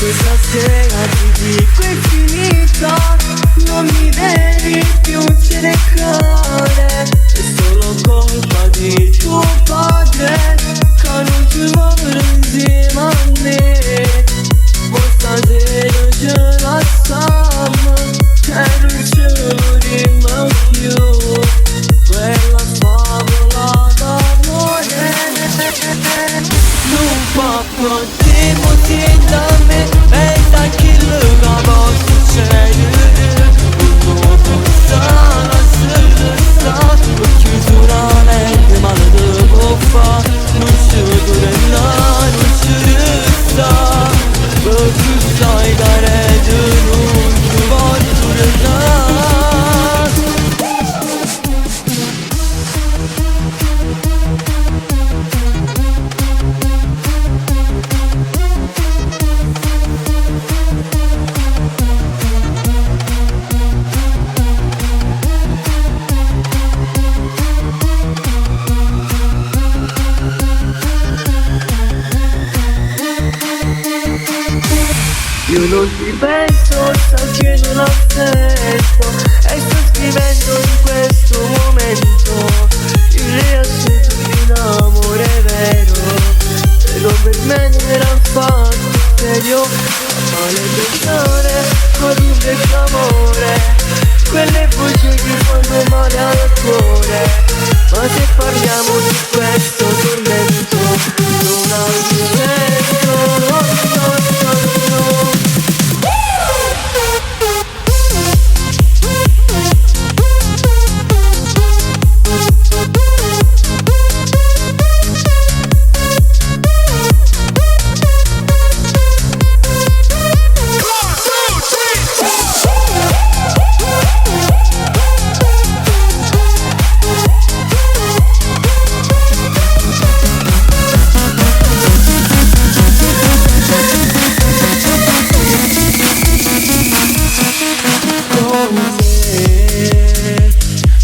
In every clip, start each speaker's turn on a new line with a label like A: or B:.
A: Questa sera ti dico è finita, non mi devi più cercare. È solo colpa di tuo padre che non ti vuole insieme a me. Ma stasera ce la siamo e non ce lo rima più quella favola d'amore. Non fa proteggere da me e da chi lo va a succedere. Non posso lasciare chiusura nel male devo fare. Non ci durerà, non ci resta, perché sai che non ci voglio durare. Io non ti penso, so che non ho senso e sto scrivendo in questo momento il riassunto di un amore vero. Però per me non era affatto serio, maledizione, corruppe d'amore, quelle voci che fanno male al cuore. Ma se parliamo di questo tormento non ha un senso, no.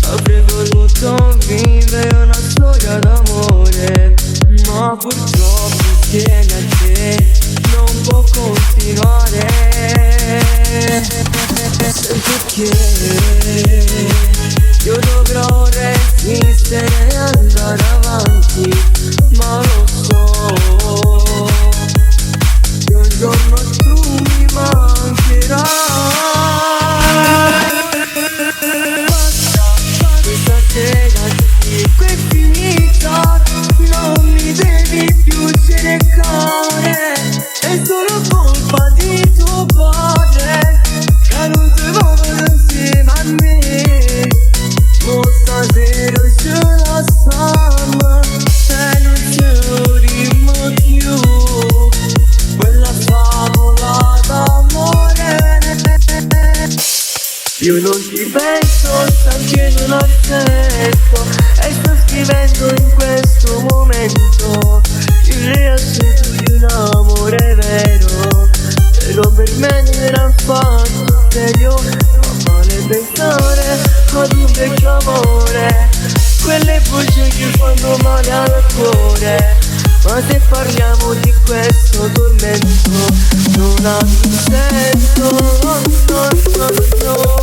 A: Avrei voluto vivere una storia d'amore, ma purtroppo insieme a te non può continuare. Perché io dovrò resistere e andare avanti, ma lo so che un giorno tu mi mancherai. Dico è finita, non mi devi più cercare. È solo colpa di tuo padre che non ti vuole insieme a me. Ma stasera ce la siamo e non ce lo rima più quella favola d'amore. Io non ti penso, so che non ho senso e sto scrivendo in questo momento il riassunto di un amore vero. Però per me non era affatto serio, ma male pensare ad un vecchio amore, quelle voci che fanno male al cuore. Ma se parliamo di questo tormento non ha più senso, no.